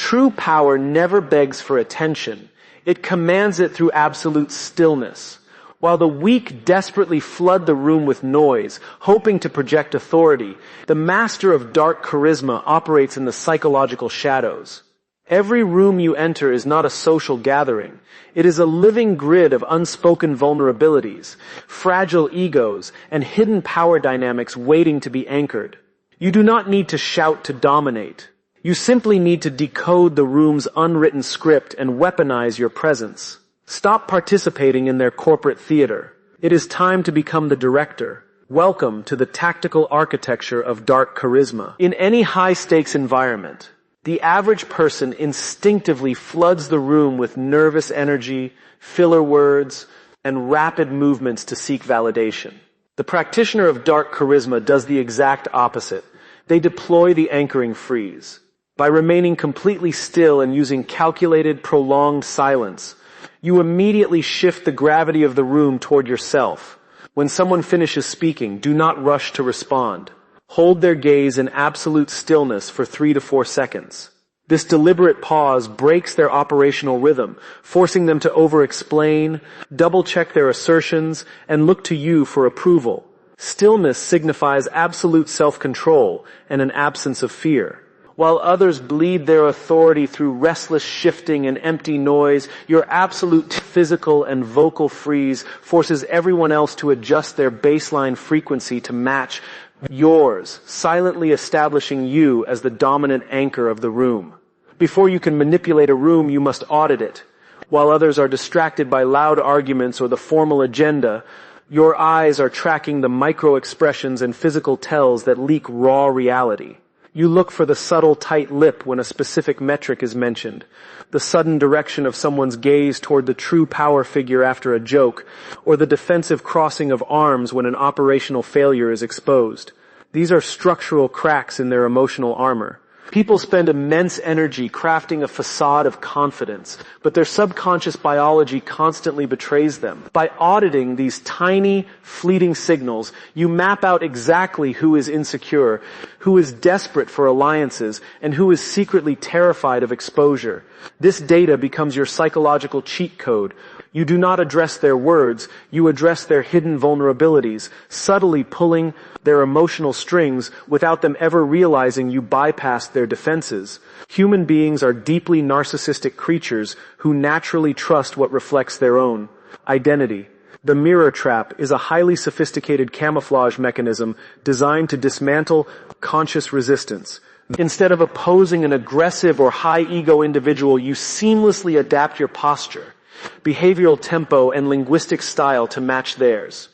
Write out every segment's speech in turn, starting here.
True power never begs for attention. It commands it through absolute stillness. While the weak desperately flood the room with noise, hoping to project authority, the master of dark charisma operates in the psychological shadows. Every room you enter is not a social gathering. It is a living grid of unspoken vulnerabilities, fragile egos, and hidden power dynamics waiting to be anchored. You do not need to shout to dominate. You simply need to decode the room's unwritten script and weaponize your presence. Stop participating in their corporate theater. It is time to become the director. Welcome to the tactical architecture of dark charisma. In any high-stakes environment, the average person instinctively floods the room with nervous energy, filler words, and rapid movements to seek validation. The practitioner of dark charisma does the exact opposite. They deploy the anchoring freeze. By remaining completely still and using calculated, prolonged silence, you immediately shift the gravity of the room toward yourself. When someone finishes speaking, do not rush to respond. Hold their gaze in absolute stillness for 3 to 4 seconds. This deliberate pause breaks their operational rhythm, forcing them to over-explain, double-check their assertions, and look to you for approval. Stillness signifies absolute self-control and an absence of fear. While others bleed their authority through restless shifting and empty noise, your absolute physical and vocal freeze forces everyone else to adjust their baseline frequency to match yours, silently establishing you as the dominant anchor of the room. Before you can manipulate a room, you must audit it. While others are distracted by loud arguments or the formal agenda, your eyes are tracking the micro-expressions and physical tells that leak raw reality. You look for the subtle tight lip when a specific metric is mentioned, the sudden direction of someone's gaze toward the true power figure after a joke, or the defensive crossing of arms when an operational failure is exposed. These are structural cracks in their emotional armor. People spend immense energy crafting a facade of confidence, but their subconscious biology constantly betrays them. By auditing these tiny, fleeting signals, you map out exactly who is insecure, who is desperate for alliances, and who is secretly terrified of exposure. This data becomes your psychological cheat code. You do not address their words, you address their hidden vulnerabilities, subtly pulling their emotional strings without them ever realizing you bypassed their defenses. Human beings are deeply narcissistic creatures who naturally trust what reflects their own identity. The mirrortrap is a highly sophisticated camouflage mechanism designed to dismantle conscious resistance. Instead of opposing an aggressive or high-ego individual, you seamlessly adapt your posture, behavioral tempo, and linguistic style to match theirs.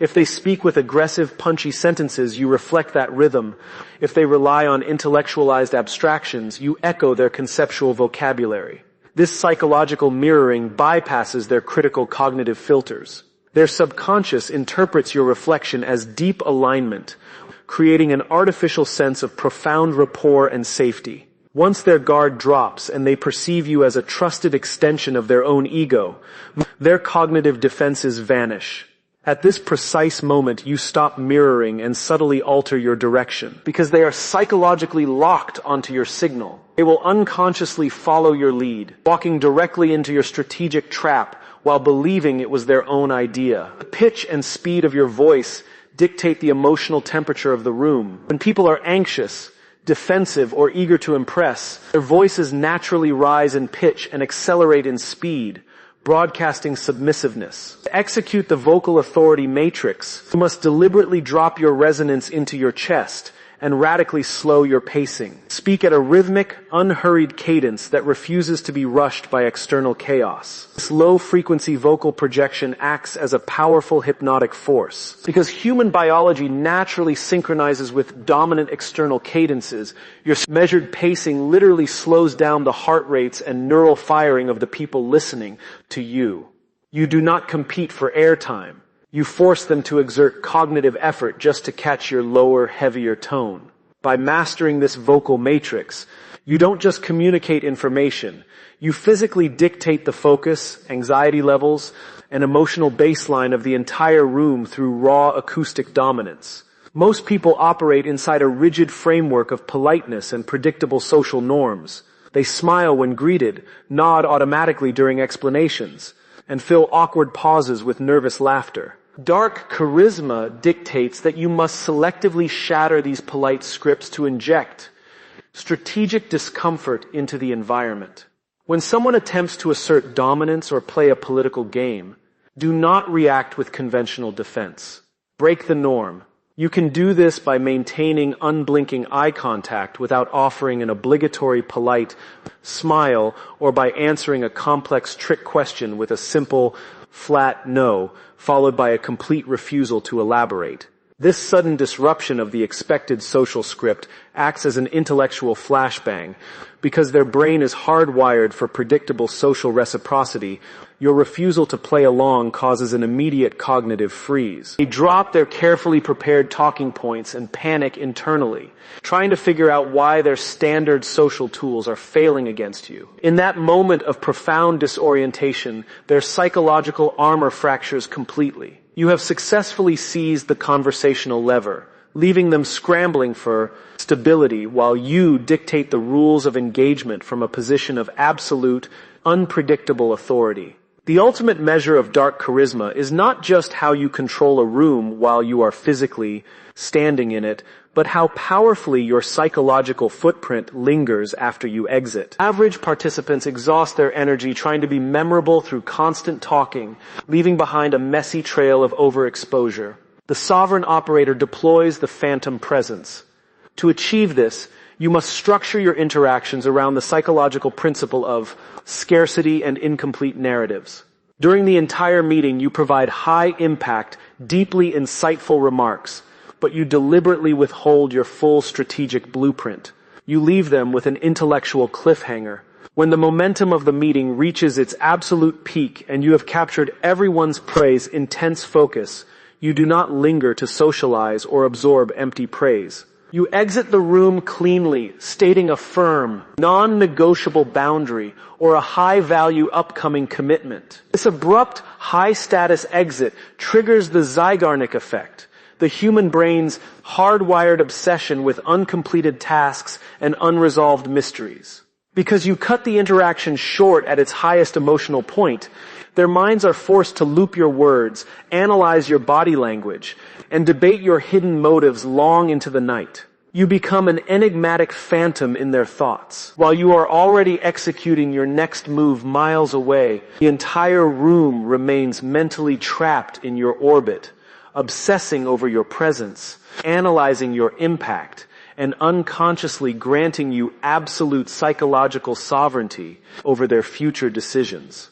If they speak with aggressive, punchy sentences, you reflect that rhythm. If they rely on intellectualized abstractions, you echo their conceptual vocabulary. This psychological mirroring bypasses their critical cognitive filters. Their subconscious interprets your reflection as deep alignment, creating an artificial sense of profound rapport and safety. Once their guard drops and they perceive you as a trusted extension of their own ego, their cognitive defenses vanish. At this precise moment, you stop mirroring and subtly alter your direction, because they are psychologically locked onto your signal. They will unconsciously follow your lead, walking directly into your strategic trap while believing it was their own idea. The pitch and speed of your voice dictate the emotional temperature of the room. When people are anxious, defensive, or eager to impress, their voices naturally rise in pitch and accelerate in speed, broadcasting submissiveness. To execute the vocal authority matrix, you must deliberately drop your resonance into your chest and radically slow your pacing. Speak at a rhythmic, unhurried cadence that refuses to be rushed by external chaos. This low-frequency vocal projection acts as a powerful hypnotic force. Because human biology naturally synchronizes with dominant external cadences, your measured pacing literally slows down the heart rates and neural firing of the people listening to you. You do not compete for airtime. You force them to exert cognitive effort just to catch your lower, heavier tone. By mastering this vocal matrix, you don't just communicate information. You physically dictate the focus, anxiety levels, and emotional baseline of the entire room through raw acoustic dominance. Most people operate inside a rigid framework of politeness and predictable social norms. They smile when greeted, nod automatically during explanations, and fill awkward pauses with nervous laughter. Dark charisma dictates that you must selectively shatter these polite scripts to inject strategic discomfort into the environment. When someone attempts to assert dominance or play a political game, do not react with conventional defense. Break the norm. You can do this by maintaining unblinking eye contact without offering an obligatory polite smile or by answering a complex trick question with a simple, flat no, followed by a complete refusal to elaborate. This sudden disruption of the expected social script acts as an intellectual flashbang. Because their brain is hardwired for predictable social reciprocity, your refusal to play along causes an immediate cognitive freeze. They drop their carefully prepared talking points and panic internally, trying to figure out why their standard social tools are failing against you. In that moment of profound disorientation, their psychological armor fractures completely. You have successfully seized the conversational lever, leaving them scrambling for stability while you dictate the rules of engagement from a position of absolute, unpredictable authority. The ultimate measure of dark charisma is not just how you control a room while you are physically standing in it, but how powerfully your psychological footprint lingers after you exit. Average participants exhaust their energy trying to be memorable through constant talking, leaving behind a messy trail of overexposure. The sovereign operator deploys the phantompresence. To achieve this, you must structure your interactions around the psychological principle of scarcity and incomplete narratives. During the entire meeting, you provide high-impact, deeply insightful remarks, but you deliberately withhold your full strategic blueprint. You leave them with an intellectual cliffhanger. When the momentum of the meeting reaches its absolute peak and you have captured everyone's praise, intense focus, you do not linger to socialize or absorb empty praise. You exit the room cleanly, stating a firm, non-negotiable boundary or a high-value upcoming commitment. This abrupt, high-status exit triggers the Zeigarnik effect, the human brain's hardwired obsession with uncompleted tasks and unresolved mysteries. Because you cut the interaction short at its highest emotional point, their minds are forced to loop your words, analyze your body language, and debate your hidden motives long into the night. You become an enigmatic phantom in their thoughts. While you are already executing your next move miles away, the entire room remains mentally trapped in your orbit, obsessing over your presence, analyzing your impact, and unconsciously granting you absolute psychological sovereignty over their future decisions.